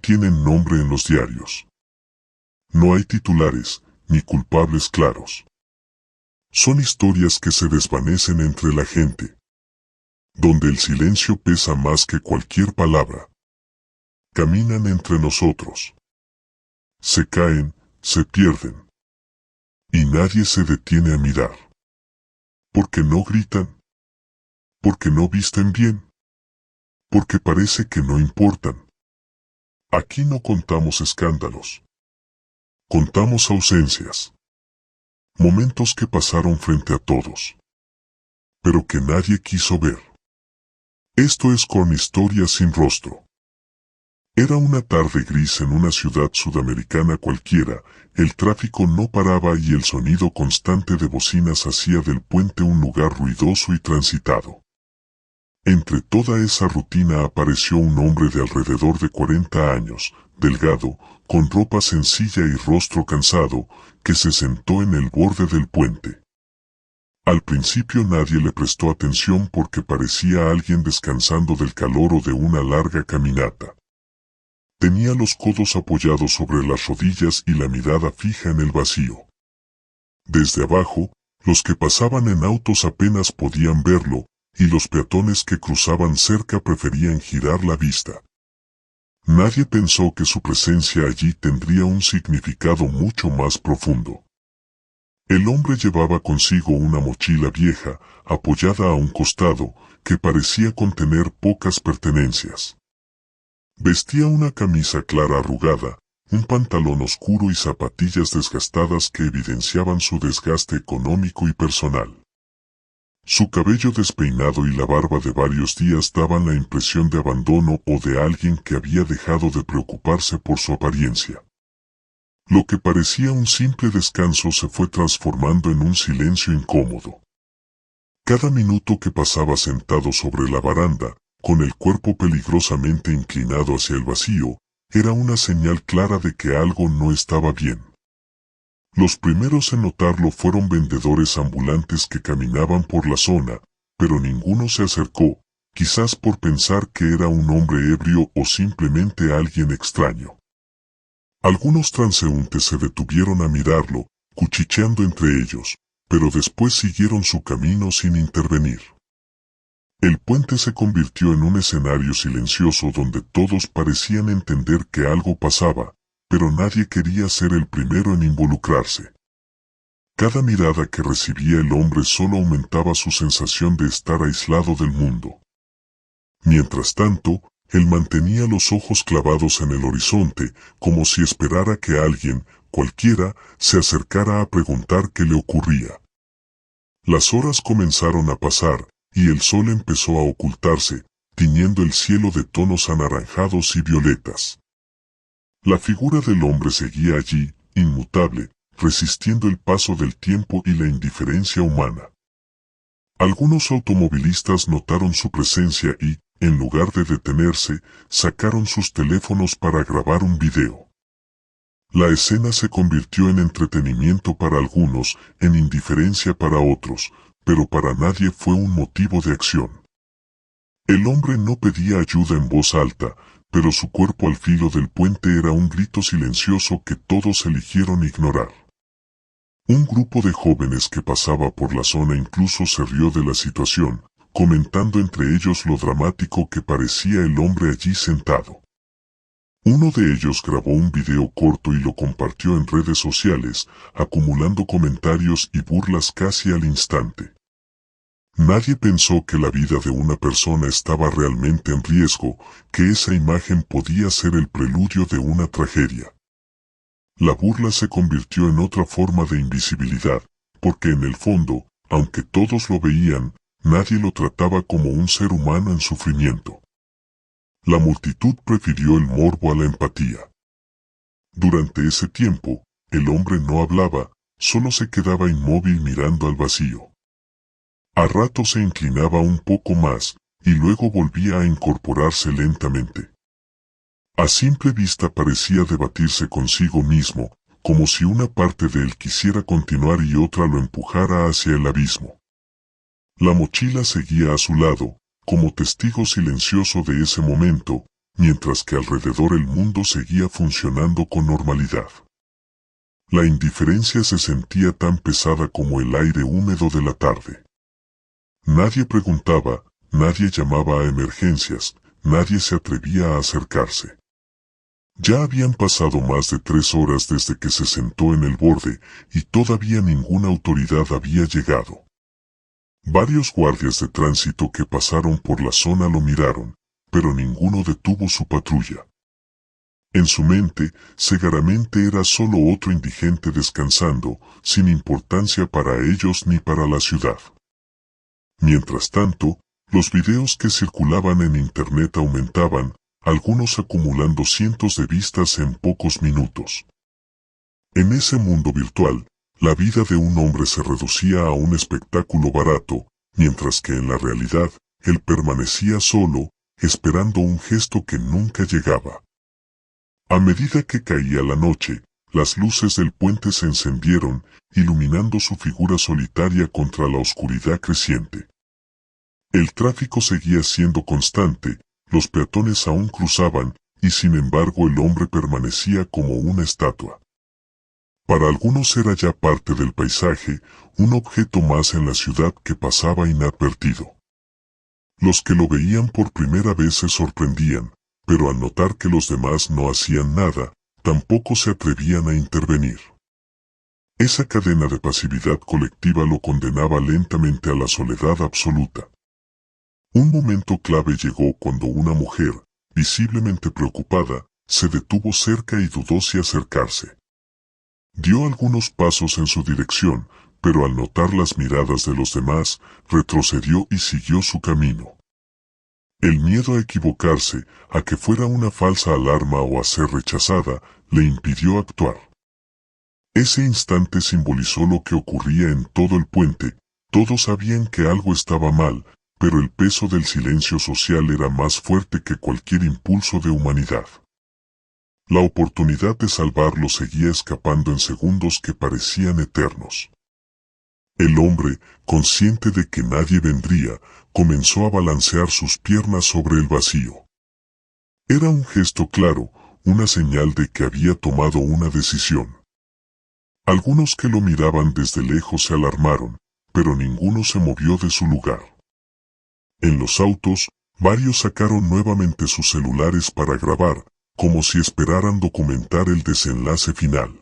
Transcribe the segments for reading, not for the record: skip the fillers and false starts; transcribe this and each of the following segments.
tienen nombre en los diarios. No hay titulares, ni culpables claros. Son historias que se desvanecen entre la gente, donde el silencio pesa más que cualquier palabra. Caminan entre nosotros. Se caen, se pierden. Y nadie se detiene a mirar. Porque no gritan. Porque no visten bien. Porque parece que no importan. Aquí no contamos escándalos. Contamos ausencias. Momentos que pasaron frente a todos. Pero que nadie quiso ver. Esto es Con Historias sin Rostro. Era una tarde gris en una ciudad sudamericana cualquiera, el tráfico no paraba y el sonido constante de bocinas hacía del puente un lugar ruidoso y transitado. Entre toda esa rutina apareció un hombre de alrededor de 40 años, delgado, con ropa sencilla y rostro cansado, que se sentó en el borde del puente. Al principio nadie le prestó atención porque parecía alguien descansando del calor o de una larga caminata. Tenía los codos apoyados sobre las rodillas y la mirada fija en el vacío. Desde abajo, los que pasaban en autos apenas podían verlo, y los peatones que cruzaban cerca preferían girar la vista. Nadie pensó que su presencia allí tendría un significado mucho más profundo. El hombre llevaba consigo una mochila vieja, apoyada a un costado, que parecía contener pocas pertenencias. Vestía una camisa clara arrugada, un pantalón oscuro y zapatillas desgastadas que evidenciaban su desgaste económico y personal. Su cabello despeinado y la barba de varios días daban la impresión de abandono o de alguien que había dejado de preocuparse por su apariencia. Lo que parecía un simple descanso se fue transformando en un silencio incómodo. Cada minuto que pasaba sentado sobre la baranda, con el cuerpo peligrosamente inclinado hacia el vacío, era una señal clara de que algo no estaba bien. Los primeros en notarlo fueron vendedores ambulantes que caminaban por la zona, pero ninguno se acercó, quizás por pensar que era un hombre ebrio o simplemente alguien extraño. Algunos transeúntes se detuvieron a mirarlo, cuchicheando entre ellos, pero después siguieron su camino sin intervenir. El puente se convirtió en un escenario silencioso donde todos parecían entender que algo pasaba, pero nadie quería ser el primero en involucrarse. Cada mirada que recibía el hombre solo aumentaba su sensación de estar aislado del mundo. Mientras tanto, él mantenía los ojos clavados en el horizonte, como si esperara que alguien, cualquiera, se acercara a preguntar qué le ocurría. Las horas comenzaron a pasar, y el sol empezó a ocultarse, tiñendo el cielo de tonos anaranjados y violetas. La figura del hombre seguía allí, inmutable, resistiendo el paso del tiempo y la indiferencia humana. Algunos automovilistas notaron su presencia y, en lugar de detenerse, sacaron sus teléfonos para grabar un video. La escena se convirtió en entretenimiento para algunos, en indiferencia para otros, pero para nadie fue un motivo de acción. El hombre no pedía ayuda en voz alta, pero su cuerpo al filo del puente era un grito silencioso que todos eligieron ignorar. Un grupo de jóvenes que pasaba por la zona incluso se rió de la situación, comentando entre ellos lo dramático que parecía el hombre allí sentado. Uno de ellos grabó un video corto y lo compartió en redes sociales, acumulando comentarios y burlas casi al instante. Nadie pensó que la vida de una persona estaba realmente en riesgo, que esa imagen podía ser el preludio de una tragedia. La burla se convirtió en otra forma de invisibilidad, porque en el fondo, aunque todos lo veían, nadie lo trataba como un ser humano en sufrimiento. La multitud prefirió el morbo a la empatía. Durante ese tiempo, el hombre no hablaba, solo se quedaba inmóvil mirando al vacío. A rato se inclinaba un poco más, y luego volvía a incorporarse lentamente. A simple vista parecía debatirse consigo mismo, como si una parte de él quisiera continuar y otra lo empujara hacia el abismo. La mochila seguía a su lado, como testigo silencioso de ese momento, mientras que alrededor el mundo seguía funcionando con normalidad. La indiferencia se sentía tan pesada como el aire húmedo de la tarde. Nadie preguntaba, nadie llamaba a emergencias, nadie se atrevía a acercarse. Ya habían pasado más de 3 horas desde que se sentó en el borde y todavía ninguna autoridad había llegado. Varios guardias de tránsito que pasaron por la zona lo miraron, pero ninguno detuvo su patrulla. En su mente, Segaramente era solo otro indigente descansando, sin importancia para ellos ni para la ciudad. Mientras tanto, los videos que circulaban en Internet aumentaban, algunos acumulando cientos de vistas en pocos minutos. En ese mundo virtual, la vida de un hombre se reducía a un espectáculo barato, mientras que en la realidad, él permanecía solo, esperando un gesto que nunca llegaba. A medida que caía la noche, las luces del puente se encendieron, iluminando su figura solitaria contra la oscuridad creciente. El tráfico seguía siendo constante, los peatones aún cruzaban, y sin embargo el hombre permanecía como una estatua. Para algunos era ya parte del paisaje, un objeto más en la ciudad que pasaba inadvertido. Los que lo veían por primera vez se sorprendían, pero al notar que los demás no hacían nada, tampoco se atrevían a intervenir. Esa cadena de pasividad colectiva lo condenaba lentamente a la soledad absoluta. Un momento clave llegó cuando una mujer, visiblemente preocupada, se detuvo cerca y dudó si acercarse. Dio algunos pasos en su dirección, pero al notar las miradas de los demás, retrocedió y siguió su camino. El miedo a equivocarse, a que fuera una falsa alarma o a ser rechazada, le impidió actuar. Ese instante simbolizó lo que ocurría en todo el puente. Todos sabían que algo estaba mal, pero el peso del silencio social era más fuerte que cualquier impulso de humanidad. La oportunidad de salvarlo seguía escapando en segundos que parecían eternos. El hombre, consciente de que nadie vendría, comenzó a balancear sus piernas sobre el vacío. Era un gesto claro, una señal de que había tomado una decisión. Algunos que lo miraban desde lejos se alarmaron, pero ninguno se movió de su lugar. En los autos, varios sacaron nuevamente sus celulares para grabar, como si esperaran documentar el desenlace final.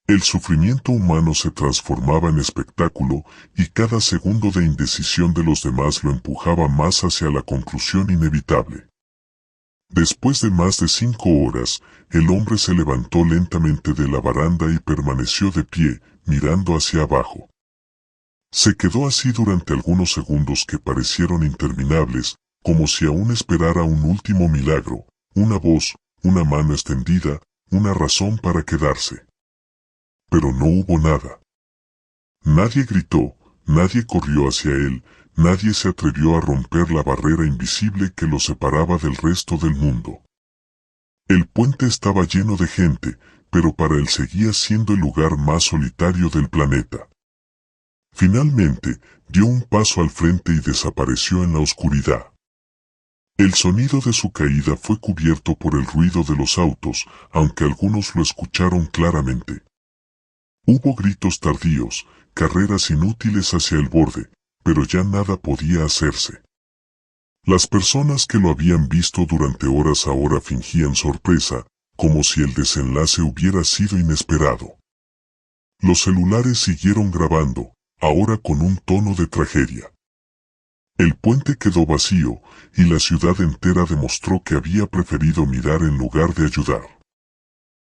El sufrimiento humano se transformaba en espectáculo y cada segundo de indecisión de los demás lo empujaba más hacia la conclusión inevitable. Después de más de 5 horas, el hombre se levantó lentamente de la baranda y permaneció de pie, mirando hacia abajo. Se quedó así durante algunos segundos que parecieron interminables, como si aún esperara un último milagro, una voz, una mano extendida, una razón para quedarse. Pero no hubo nada. Nadie gritó, nadie corrió hacia él, nadie se atrevió a romper la barrera invisible que lo separaba del resto del mundo. El puente estaba lleno de gente, pero para él seguía siendo el lugar más solitario del planeta. Finalmente, dio un paso al frente y desapareció en la oscuridad. El sonido de su caída fue cubierto por el ruido de los autos, aunque algunos lo escucharon claramente. Hubo gritos tardíos, carreras inútiles hacia el borde, pero ya nada podía hacerse. Las personas que lo habían visto durante horas ahora fingían sorpresa, como si el desenlace hubiera sido inesperado. Los celulares siguieron grabando, ahora con un tono de tragedia. El puente quedó vacío, y la ciudad entera demostró que había preferido mirar en lugar de ayudar.